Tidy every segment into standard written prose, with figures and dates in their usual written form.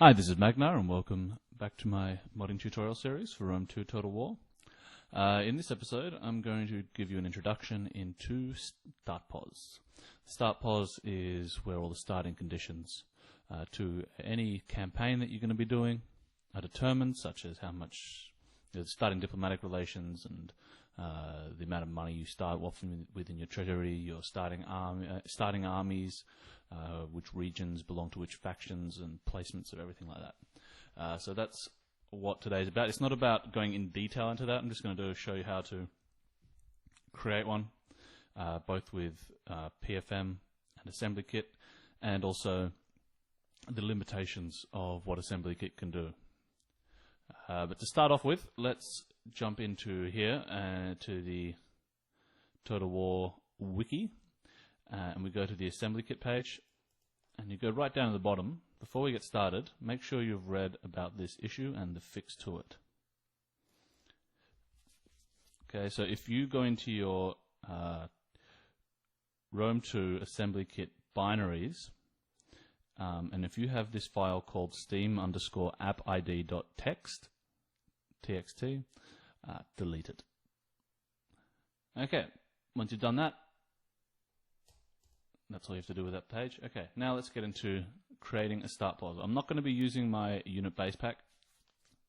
Hi, this is Magnar, and welcome back to my modding tutorial series for Rome 2 Total War. In this episode, I'm going to give you an introduction into Startpos. Startpos is where all the starting conditions to any campaign that you're going to be doing are determined, such as how much starting diplomatic relations and the amount of money you start within your treasury, your starting armies, which regions belong to which factions, and placements of everything like that. So that's what today's about. It's not about going in detail into that. I'm just going to show you how to create one, both with PFM and assembly kit, and also the limitations of what assembly kit can do. But to start off with, let's jump into here to the Total War wiki, and we go to the assembly kit page, and you go right down to the bottom. Before we get started, make sure you've read about this issue and the fix to it. Okay, so if you go into your Rome 2 assembly kit binaries, and if you have this file called steam_appid.txt, txt, delete it. Okay, once you've done that, that's all you have to do with that page. Okay, now let's get into creating a Startpos. I'm not going to be using my unit base pack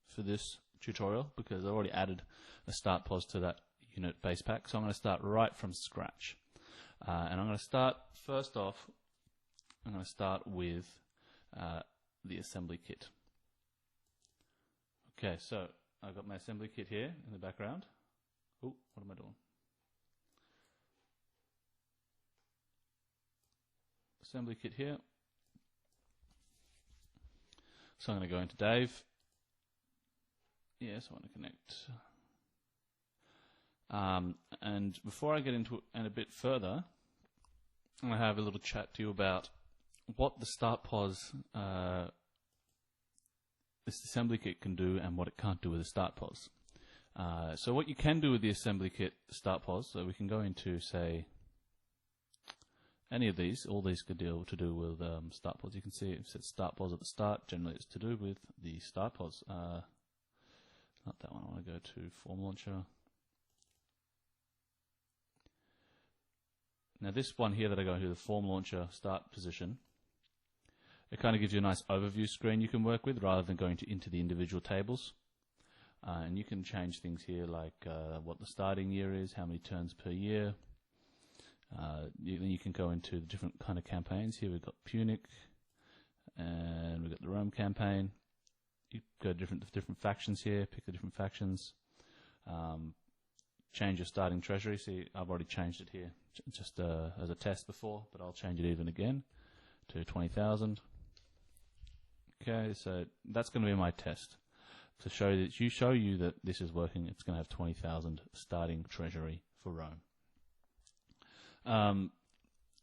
for this tutorial because I already added a Startpos to that unit base pack, so I'm going to start right from scratch. And I'm going to start, first off, I'm going to start with the assembly kit. Okay, so I've got my assembly kit here in the background. Oh, what am I doing? Assembly kit here. So I'm going to go into Dave. Yes, I want to connect. And before I get into it and a bit further, I'm going to have a little chat to you about what the Startpos, this assembly kit can do and what it can't do with the Startpos. So what you can do with the assembly kit Startpos, so we can go into, say, any of these. All these could deal to do with Startpos. You can see it says Startpos at the start. Generally, it's to do with the Startpos. Not that one. I want to go to Form Launcher. Now, this one here that I go into, the Form Launcher Start Position, it kind of gives you a nice overview screen you can work with rather than going into the individual tables. And you can change things here like what the starting year is, how many turns per year. Then you can go into the different kind of campaigns. Here we've got Punic, and we've got the Rome campaign. You go to different factions here, pick the different factions. Change your starting treasury. See, I've already changed it here just as a test before, but I'll change it even again to 20,000. Okay, so that's going to be my test to show you that this is working. It's going to have 20,000 starting treasury for Rome.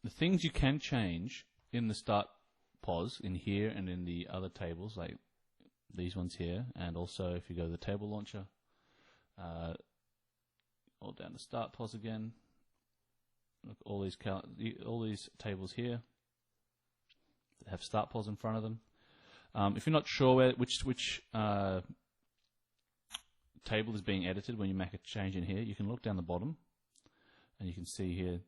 The things you can change in the Startpos in here and in the other tables, like these ones here, and also if you go to the table launcher, all down to Startpos again. Look, all these tables here that have Startpos in front of them. If you're not sure which table is being edited when you make a change in here, you can look down the bottom, and you can see here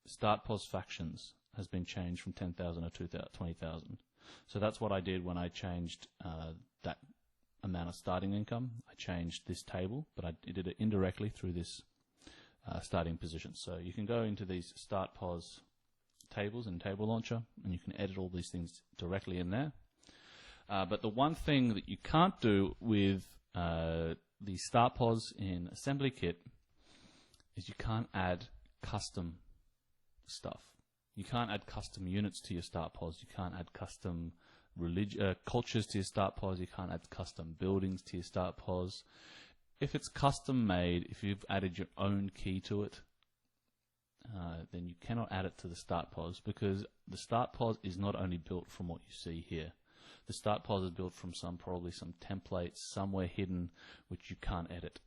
Startpos factions has been changed from 10,000 to 20,000. So that's what I did when I changed that amount of starting income. I changed this table, but I did it indirectly through this starting position. So you can go into these Startpos tables in Table Launcher, and you can edit all these things directly in there. But the one thing that you can't do with the Startpos in Assembly Kit is you can't add custom stuff. You can't add custom units to your Startpos. You can't add custom cultures to your Startpos. You can't add custom buildings to your Startpos. If it's custom made, if you've added your own key to it, then you cannot add it to the Startpos, because the Startpos is not only built from what you see here. The Startpos is built from probably some templates somewhere hidden which you can't edit.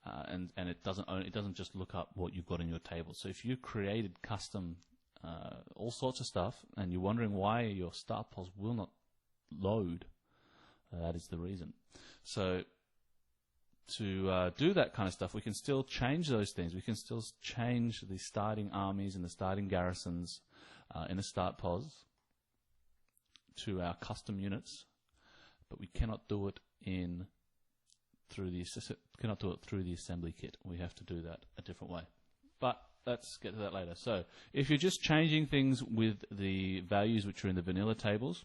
And it doesn't just look up what you've got in your table. So if you created custom all sorts of stuff, and you're wondering why your Startpos will not load That is the reason. So to do that kind of stuff, we can still change those things. We can still change the starting armies and the starting garrisons in the Startpos to our custom units, but we cannot do it through the assembly kit. We have to do that a different way. But let's get to that later. So if you're just changing things with the values which are in the vanilla tables,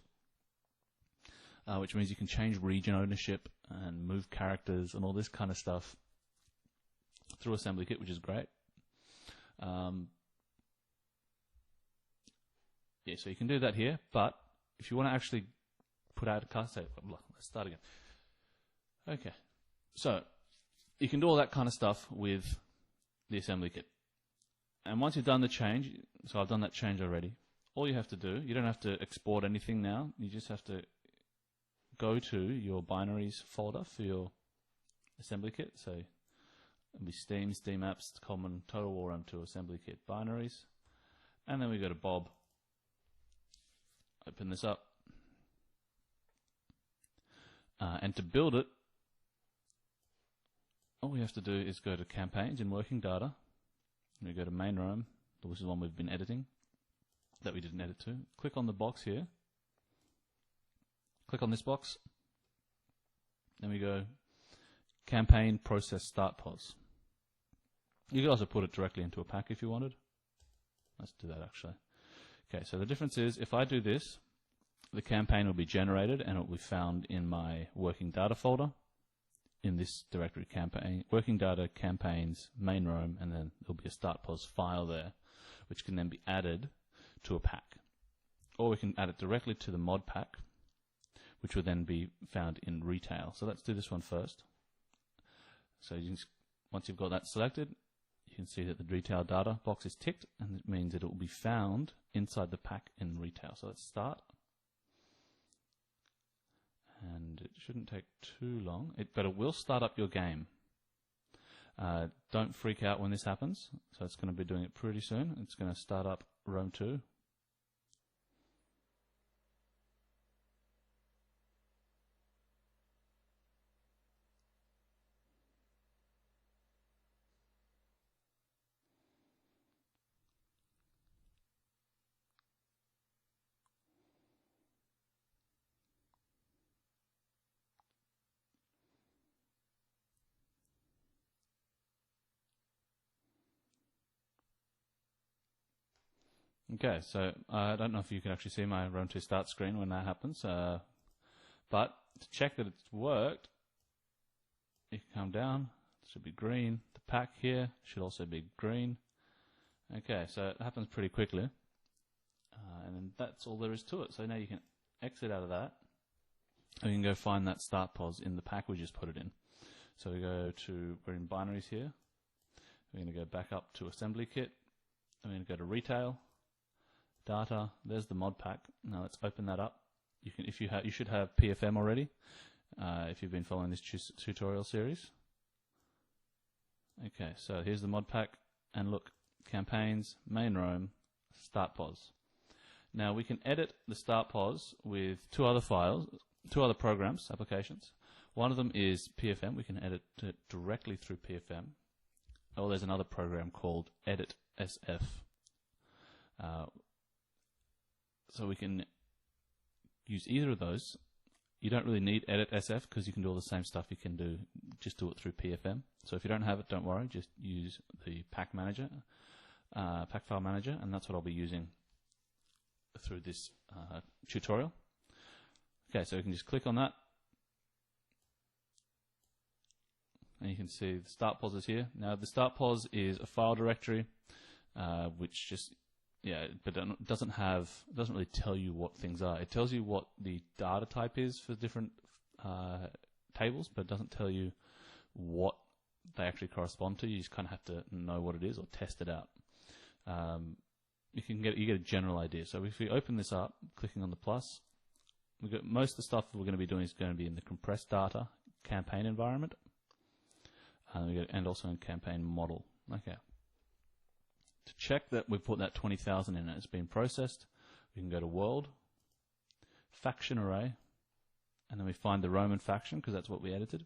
which means you can change region ownership and move characters and all this kind of stuff through assembly kit, which is great. Yeah, so you can do that here, but if you want to actually put out a custom, let's start again. Okay, so you can do all that kind of stuff with the assembly kit. And once you've done the change, so I've done that change already, all you have to do, you don't have to export anything now, you just have to go to your binaries folder for your assembly kit. So it'll be Steam, Steam Apps, Common, Total War M2 assembly kit binaries. And then we go to Bob, open this up. And to build it, all we have to do is go to Campaigns in Working Data. And we go to Main Rome, which is the one we've been editing, that we didn't edit to. Click on the box here. Click on this box. Then we go Campaign Process Startpos. You could also put it directly into a pack if you wanted. Let's do that actually. Okay, so the difference is if I do this, the campaign will be generated and it will be found in my working data folder in this directory, campaign, working data, campaigns, main Rome, and then there'll be a Startpos file there, which can then be added to a pack. Or we can add it directly to the mod pack, which will then be found in retail. So let's do this one first. So once you've got that selected, you can see that the retail data box is ticked, and it means that it will be found inside the pack in retail. So let's start. And it shouldn't take too long, but it will start up your game. Don't freak out when this happens. So it's going to be doing it pretty soon. It's going to start up Rome 2. Okay, so I don't know if you can actually see my Rome 2 start screen when that happens, but to check that it's worked, you can come down, it should be green. The pack here should also be green. Okay, so it happens pretty quickly, and then that's all there is to it. So now you can exit out of that, and you can go find that Startpos in the pack we just put it in. So we're in binaries here, we're going to go back up to assembly kit, we're going to go to retail, data, there's the mod pack. Now let's open that up. You should have PFM already if you've been following this tutorial series. Okay, so here's the mod pack, and look, campaigns, main Rome, Startpos. Now we can edit the Startpos with two other programs, applications. One of them is PFM. We can edit it directly through PFM. Oh, there's another program called Edit SF. So we can use either of those. You don't really need Edit SF because you can do all the same stuff you can do, just do it through PFM. So if you don't have it, don't worry, just use the pack manager, pack file manager, and that's what I'll be using through this tutorial. Okay, so we can just click on that, and you can see the Startpos is here. Now the Startpos is a file directory, which just but it doesn't really tell you what things are. It tells you what the data type is for different tables, but it doesn't tell you what they actually correspond to. You just kind of have to know what it is or test it out. You get a general idea. So if we open this up, clicking on the plus, we got most of the stuff we're going to be doing is going to be in the compressed data campaign environment, and also in campaign model. Okay. To check that we put that 20,000 in and it's been processed, we can go to World, Faction Array, and then we find the Roman faction because that's what we edited.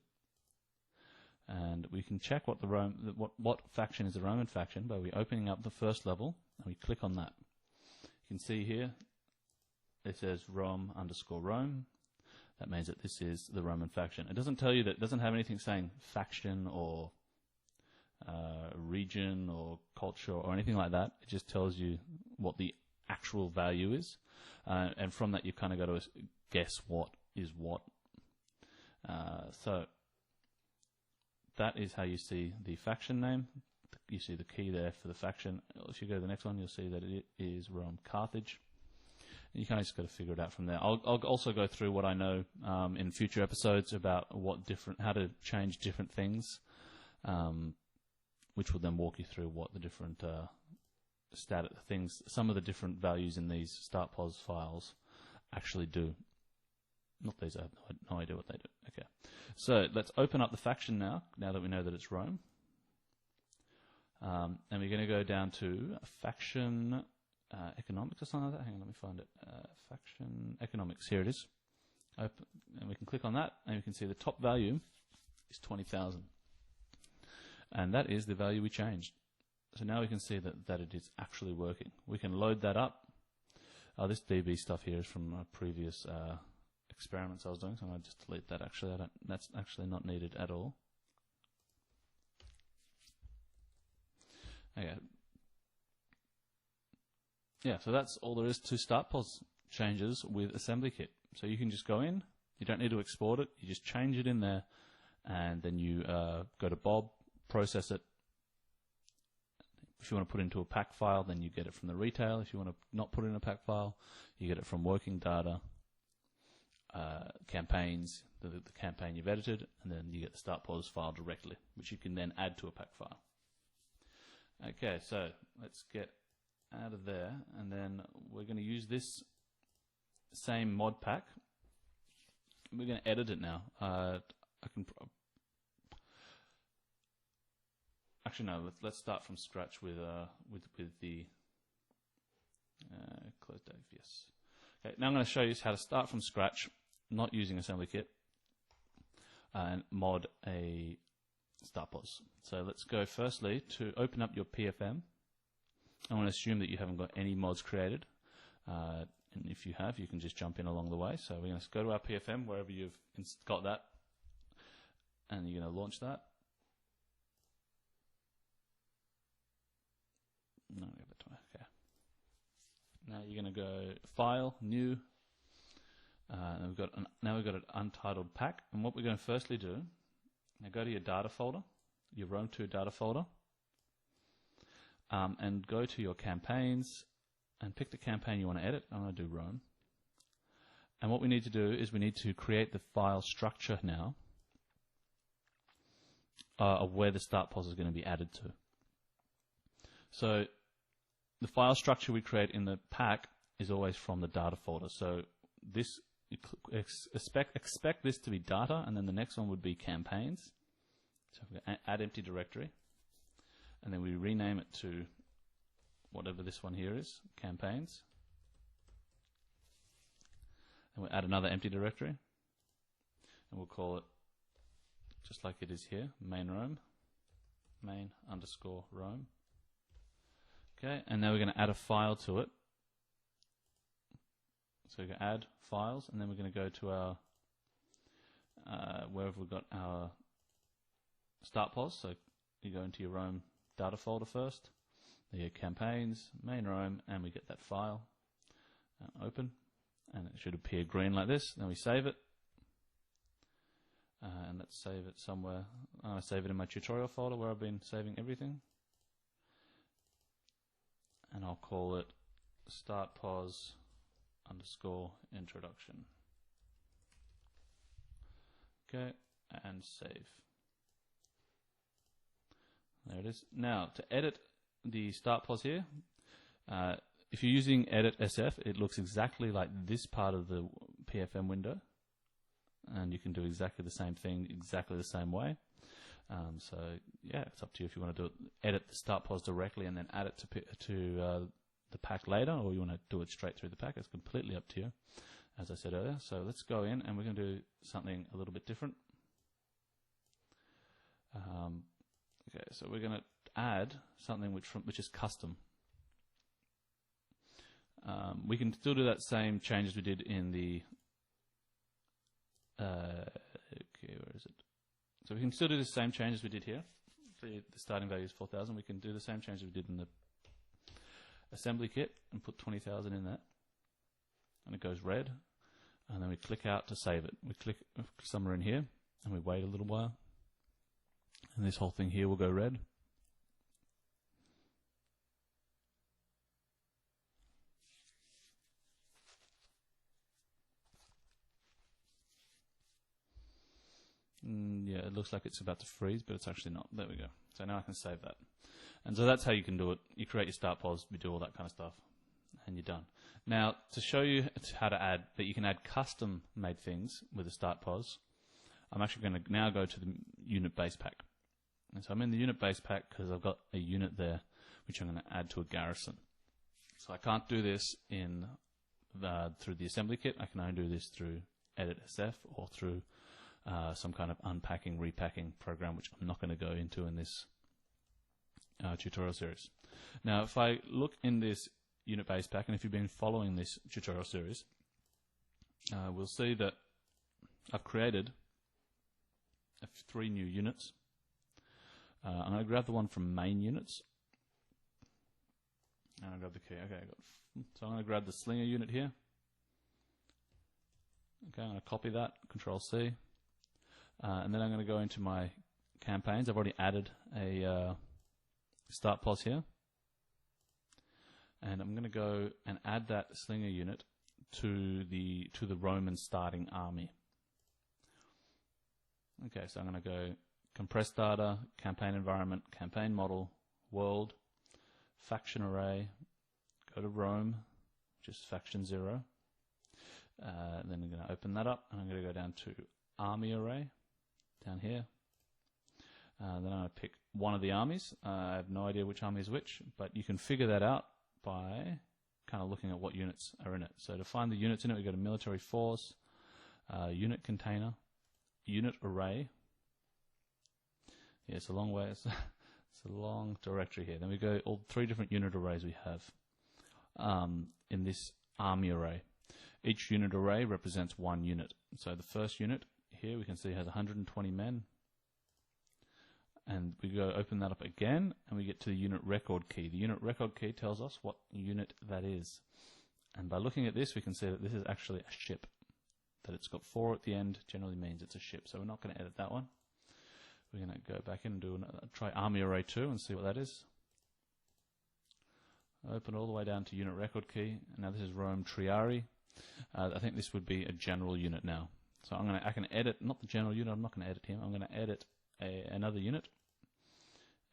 And we can check what what faction is the Roman faction by we opening up the first level and we click on that. You can see here it says Rom_Rome. That means that this is the Roman faction. It doesn't tell you that, it doesn't have anything saying faction or region or culture or anything like that. It just tells you what the actual value is, and from that you kind of got to guess what is what. So that is how you see the faction name. You see the key there for the faction. If you go to the next one, you'll see that it is Rome Carthage. And you kind of just got to figure it out from there. I'll also go through what I know in future episodes about how to change different things, which will then walk you through what the different some of the different values in these Startpos files actually do. Not these, I have no idea what they do. Okay, so let's open up the faction now that we know that it's Rome. And we're going to go down to faction economics or something like that. Hang on, let me find it. Faction economics, here it is. Open, and we can click on that, and we can see the top value is 20,000. And that is the value we changed. So now we can see that it is actually working. We can load that up. This DB stuff here is from previous experiments I was doing, so I'm going to just delete that. Actually, that's actually not needed at all. Okay. Yeah, so that's all there is to Startpos changes with Assembly Kit. So you can just go in, you don't need to export it, you just change it in there, and then you go to Bob, process it. If you want to put it into a pack file, then you get it from the retail. If you want to not put it in a pack file, you get it from working data, campaigns, the campaign you've edited, and then you get the Startpos file directly, which you can then add to a pack file. Okay, so let's get out of there, and then we're going to use this same mod pack. We're going to edit it now. Actually, no. Let's start from scratch with the close Dave. Yes. Okay. Now I'm going to show you how to start from scratch, not using Assembly Kit, and mod a Startpos. So let's go firstly to open up your PFM. I want to assume that you haven't got any mods created, and if you have, you can just jump in along the way. So we're going to go to our PFM wherever you've got that, and you're going to launch that. No, okay. Now you're going to go File, New. And now we've got an untitled pack. And what we're going to firstly do, now go to your data folder, your Rome 2 data folder, and go to your campaigns and pick the campaign you want to edit. I'm going to do Rome. And what we need to do is we need to create the file structure now of where the Startpos is going to be added to. So the file structure we create in the pack is always from the data folder. So this expect this to be data, and then the next one would be campaigns. So we add empty directory, and then we rename it to whatever this one here is, campaigns. And we'll add another empty directory, and we'll call it just like it is here, main Rome, main_Rome. Okay, and now we're going to add a file to it. So we're going to add files, and then we're going to go to our wherever we've got our Startpos. So you go into your Rome data folder first, then your campaigns, main Rome, and we get that file. Open, and it should appear green like this. Then we save it, and let's save it somewhere. I'm going to save it in my tutorial folder where I've been saving everything. And I'll call it Startpos_introduction. Okay, and save. There it is. Now, to edit the Startpos here, if you're using Edit SF, it looks exactly like this part of the PFM window. And you can do exactly the same thing, exactly the same way. So yeah, it's up to you if you want to do it, edit the Startpos directly and then add it to the pack later, or you want to do it straight through the pack. It's completely up to you. as I said earlier. So let's go in and we're going to do something a little bit different. Okay, so we're going to add something which is custom. We can still do that same change as we did in the okay, where is it? So we can still do the same change as we did here. So the starting value is 4,000. We can do the same change as we did in the assembly kit and put 20,000 in that, and it goes red. And then we click out to save it. We click somewhere in here, and we wait a little while, and this whole thing here will go red. Yeah, it looks like it's about to freeze, but it's actually not. There we go. So now I can save that. And so that's how you can do it. You create your Startpos, you do all that kind of stuff, and you're done. Now, to show you how to add, that you can add custom-made things with a Startpos, I'm actually going to now go to the unit base pack. And so I'm in the unit base pack because I've got a unit there which I'm going to add to a garrison. So I can't do this in through the assembly kit. I can only do this through Edit SF or through some kind of unpacking, repacking program, which I'm not going to go into in this tutorial series. Now, if I look in this unit base pack, and if you've been following this tutorial series, we'll see that I've created 3 new units. I'm going to grab the one from main units. And I'll grab the key. Okay, so I'm going to grab the slinger unit here. Okay, I'm going to copy that, Control C. And then I'm going to go into my campaigns. I've already added a Startpos here. And I'm going to go and add that slinger unit to the Roman starting army. Okay, so I'm going to go compress data, campaign environment, campaign model, world, faction array, go to Rome, which is faction 0. Then I'm going to open that up, and I'm going to go down to army array, down here. Then I'm going to pick one of the armies. I have no idea which army is which, but you can figure that out by kind of looking at what units are in it. So to find the units in it, we go to military force, unit container, unit array. Yeah, it's a long way. It's a long directory here. Then we go all 3 different unit arrays we have in this army array. Each unit array represents 1 unit. So the first unit here we can see has 120 men. And we go open that up again, and we get to the unit record key. The unit record key tells us what unit that is. And by looking at this, we can see that this is actually a ship. That it's got 4 at the end generally means it's a ship. So we're not going to edit that one. We're going to go back in and do try Army Array 2 and see what that is. Open all the way down to unit record key. And now this is Rome Triari. I think this would be a general unit now. So I can edit, not the general unit, I'm not going to edit him. I'm going to edit another unit.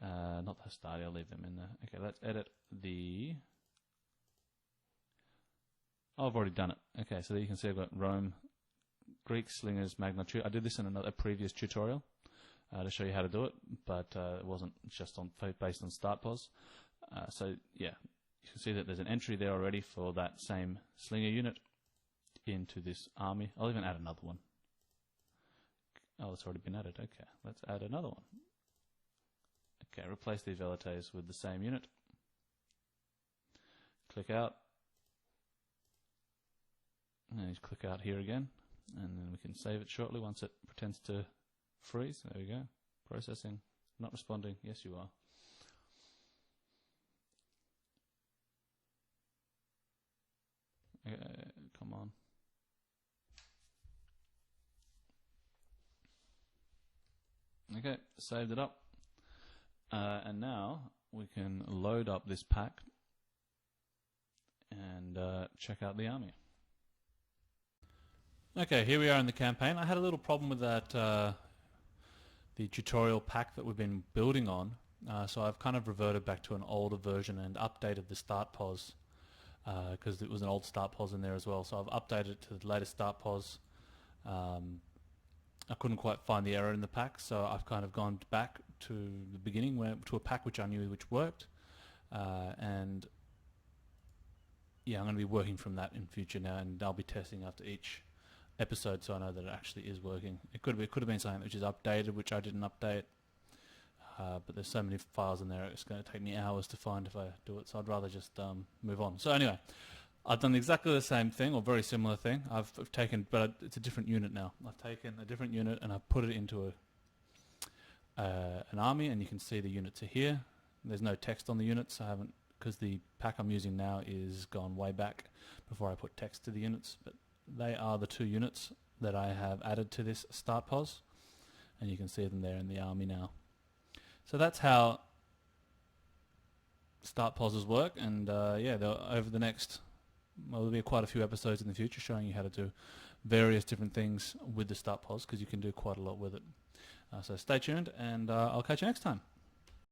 Not the starter, I'll leave them in there. Okay, let's edit the... Oh, I've already done it. Okay, so there you can see I've got Rome, Greek, Slingers, Magnar Mod. I did this in a previous tutorial to show you how to do it, but it wasn't just based on Startpos. So yeah, you can see that there's an entry there already for that same Slinger unit into this army. I'll even add another one. Oh, it's already been added. Okay, let's add another one. Okay, replace the velites with the same unit. Click out. And just click out here again. And then we can save it shortly once it pretends to freeze. There we go. Processing. Not responding. Yes, you are. Come on. Okay, saved it up. And now we can load up this pack and check out the army. Okay, here we are in the campaign. I had a little problem with that, the tutorial pack that we've been building on. So I've kind of reverted back to an older version and updated the Startpos because it was an old Startpos in there as well. So I've updated it to the latest Startpos. I couldn't quite find the error in the pack, so I've kind of gone back to the beginning, to a pack which I knew which worked, and yeah, I'm going to be working from that in future now, and I'll be testing after each episode, so I know that it actually is working. It could have been something which is updated, which I didn't update. But there's so many files in there, it's going to take me hours to find if I do it, so I'd rather just move on. So anyway, I've done exactly the same thing, or very similar thing. I've taken, but it's a different unit now. I've taken a different unit and I've put it into an army, and you can see the units are here. There's no text on the units. I haven't, because the pack I'm using now is gone way back before I put text to the units, but they are the 2 units that I have added to this Startpos, and you can see them there in the army now. So that's how Startposes work, and yeah, over the next, well, there'll be quite a few episodes in the future showing you how to do various different things with the Startpos, because you can do quite a lot with it. So stay tuned, and I'll catch you next time.